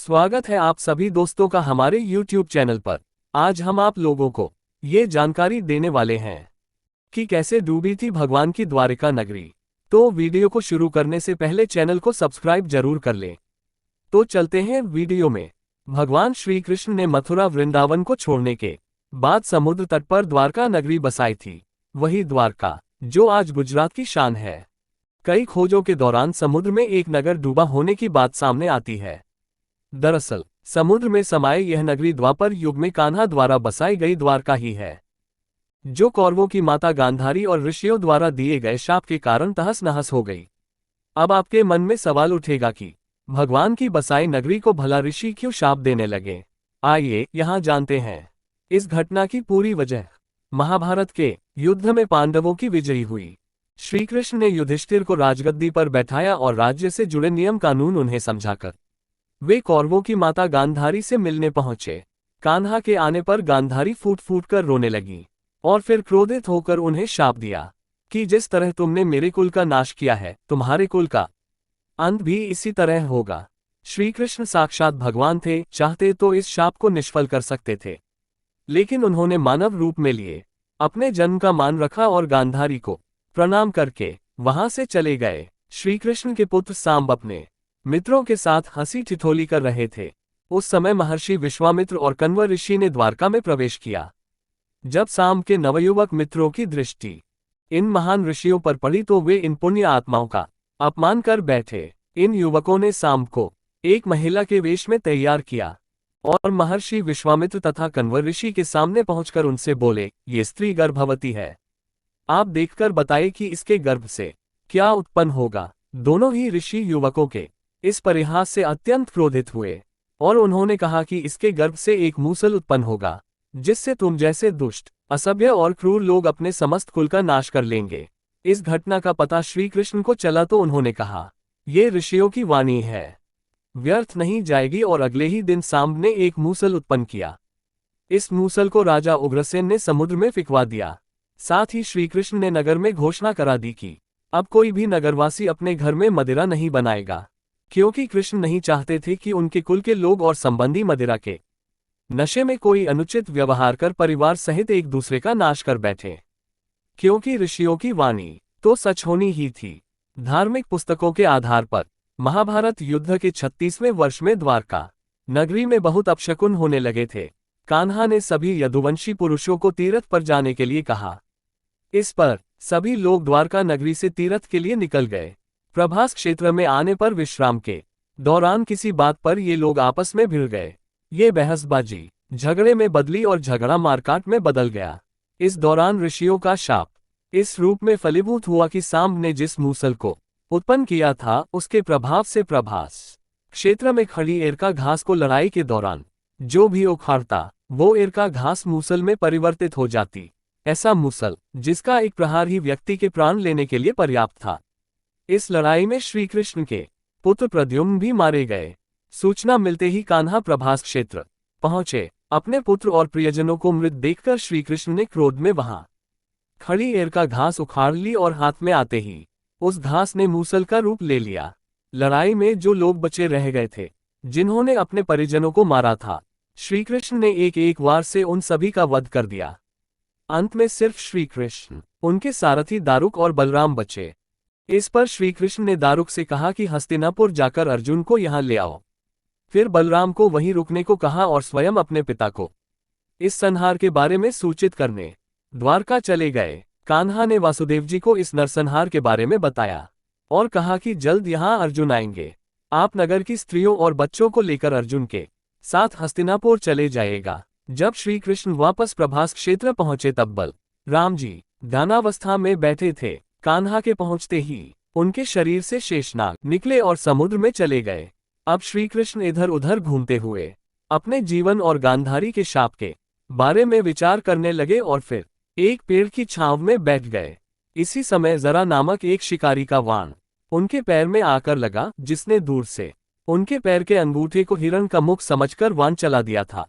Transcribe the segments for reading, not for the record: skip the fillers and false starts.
स्वागत है आप सभी दोस्तों का हमारे YouTube चैनल पर। आज हम आप लोगों को ये जानकारी देने वाले हैं कि कैसे डूबी थी भगवान की द्वारिका नगरी। तो वीडियो को शुरू करने से पहले चैनल को सब्सक्राइब जरूर कर लें। तो चलते हैं वीडियो में। भगवान श्री कृष्ण ने मथुरा वृंदावन को छोड़ने के बाद समुद्र तट पर द्वारका नगरी बसाई थी। वही द्वारका जो आज गुजरात की शान है। कई खोजों के दौरान समुद्र में एक नगर डूबा होने की बात सामने आती है। दरअसल समुद्र में समाये यह नगरी द्वापर युग में कान्हा द्वारा बसाई गई द्वारका ही है, जो कौरवों की माता गांधारी और ऋषियों द्वारा दिए गए शाप के कारण तहस नहस हो गई। अब आपके मन में सवाल उठेगा कि भगवान की बसाई नगरी को भला ऋषि क्यों शाप देने लगे। आइए यहाँ जानते हैं इस घटना की पूरी वजह। महाभारत के युद्ध में पांडवों की विजयी हुई। श्रीकृष्ण ने युधिष्ठिर को राजगद्दी पर बैठाया और राज्य से जुड़े नियम कानून उन्हें समझाकर वे कौरवों की माता गांधारी से मिलने पहुंचे। कान्हा के आने पर गांधारी फूट फूट कर रोने लगी और फिर क्रोधित होकर उन्हें शाप दिया कि जिस तरह तुमने मेरे कुल का नाश किया है, तुम्हारे कुल का अंत भी इसी तरह होगा। श्रीकृष्ण साक्षात भगवान थे, चाहते तो इस शाप को निष्फल कर सकते थे, लेकिन उन्होंने मानव रूप में लिए अपने जन्म का मान रखा और गांधारी को प्रणाम करके वहां से चले गए। श्रीकृष्ण के पुत्र सांब अपने मित्रों के साथ हंसी ठिठोली कर रहे थे। उस समय महर्षि विश्वामित्र और कण्व ऋषि ने द्वारका में प्रवेश किया। जब सांब के नवयुवक मित्रों की दृष्टि इन महान ऋषियों पर पड़ी तो वे इन पुण्य आत्माओं का अपमान कर बैठे। इन युवकों ने सांब को एक महिला के वेश में तैयार किया और महर्षि विश्वामित्र तथा कण्व ऋषि के सामने पहुंचकर उनसे बोले, ये स्त्री गर्भवती है, आप देखकर बताइए कि इसके गर्भ से क्या उत्पन्न होगा। दोनों ही ऋषि युवकों के इस परिहास से अत्यंत क्रोधित हुए और उन्होंने कहा कि इसके गर्भ से एक मूसल उत्पन्न होगा, जिससे तुम जैसे दुष्ट, असभ्य और क्रूर लोग अपने समस्त कुल का नाश कर लेंगे। इस घटना का पता श्री कृष्ण को चला तो उन्होंने कहा, ये ऋषियों की वाणी है, व्यर्थ नहीं जाएगी। और अगले ही दिन सांब ने एक मूसल उत्पन्न किया। इस मूसल को राजा उग्रसेन ने समुद्र में फिकवा दिया। साथ ही श्रीकृष्ण ने नगर में घोषणा करा दी कि अब कोई भी नगरवासी अपने घर में मदिरा नहीं बनाएगा, क्योंकि कृष्ण नहीं चाहते थे कि उनके कुल के लोग और संबंधी मदिरा के नशे में कोई अनुचित व्यवहार कर परिवार सहित एक दूसरे का नाश कर बैठे, क्योंकि ऋषियों की वाणी तो सच होनी ही थी। धार्मिक पुस्तकों के आधार पर महाभारत युद्ध के 36वें वर्ष में द्वारका नगरी में बहुत अपशकुन होने लगे थे। कान्हा ने सभी यदुवंशी पुरुषों को तीर्थ पर जाने के लिए कहा। इस पर सभी लोग द्वारका नगरी से तीर्थ के लिए निकल गए। प्रभास क्षेत्र में आने पर विश्राम के दौरान किसी बात पर ये लोग आपस में भिड़ गए। ये बहसबाजी झगड़े में बदली और झगड़ा मारकाट में बदल गया। इस दौरान ऋषियों का शाप इस रूप में फलीभूत हुआ कि सांब ने जिस मूसल को उत्पन्न किया था, उसके प्रभाव से प्रभास क्षेत्र में खड़ी एरका घास को लड़ाई के दौरान जो भी उखाड़ता, वो एरका घास मूसल में परिवर्तित हो जाती। ऐसा मूसल जिसका एक प्रहार ही व्यक्ति के प्राण लेने के लिए पर्याप्त था। इस लड़ाई में श्रीकृष्ण के पुत्र प्रद्युम्न भी मारे गए। सूचना मिलते ही कान्हा प्रभास क्षेत्र पहुंचे। अपने पुत्र और प्रियजनों को मृत देखकर श्रीकृष्ण ने क्रोध में वहां खड़ी एरका घास उखाड़ ली और हाथ में आते ही उस घास ने मूसल का रूप ले लिया। लड़ाई में जो लोग बचे रह गए थे, जिन्होंने अपने परिजनों को मारा था, श्रीकृष्ण ने एक एक वार से उन सभी का वध कर दिया। अंत में सिर्फ श्रीकृष्ण, उनके सारथी दारुक और बलराम बचे। इस पर श्रीकृष्ण ने दारुक से कहा कि हस्तिनापुर जाकर अर्जुन को यहाँ ले आओ। फिर बलराम को वहीं रुकने को कहा और स्वयं अपने पिता को इस संहार के बारे में सूचित करने द्वारका चले गए। कान्हा ने वासुदेव जी को इस नरसंहार के बारे में बताया और कहा कि जल्द यहाँ अर्जुन आएंगे। आप नगर की स्त्रियों और बच्चों को लेकर अर्जुन के साथ हस्तिनापुर चले जाएगा। जब श्री कृष्ण वापस प्रभास क्षेत्र पहुंचे तब बलराम जी ध्यानावस्था में बैठे थे। कान्हा के पहुंचते ही उनके शरीर से शेषनाग निकले और समुद्र में चले गए। अब श्रीकृष्ण इधर उधर घूमते हुए अपने जीवन और गांधारी के शाप के बारे में विचार करने लगे और फिर एक पेड़ की छांव में बैठ गए। इसी समय जरा नामक एक शिकारी का वाण उनके पैर में आकर लगा, जिसने दूर से उनके पैर के अंगूठे को हिरण का मुख समझकर वाण चला दिया था।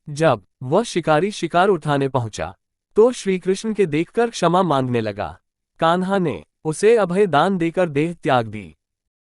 जब वह शिकारी शिकार उठाने पहुंचा तो श्रीकृष्ण के देखकर क्षमा मांगने लगा। कान्हा ने उसे अभय दान देकर देह त्याग दी।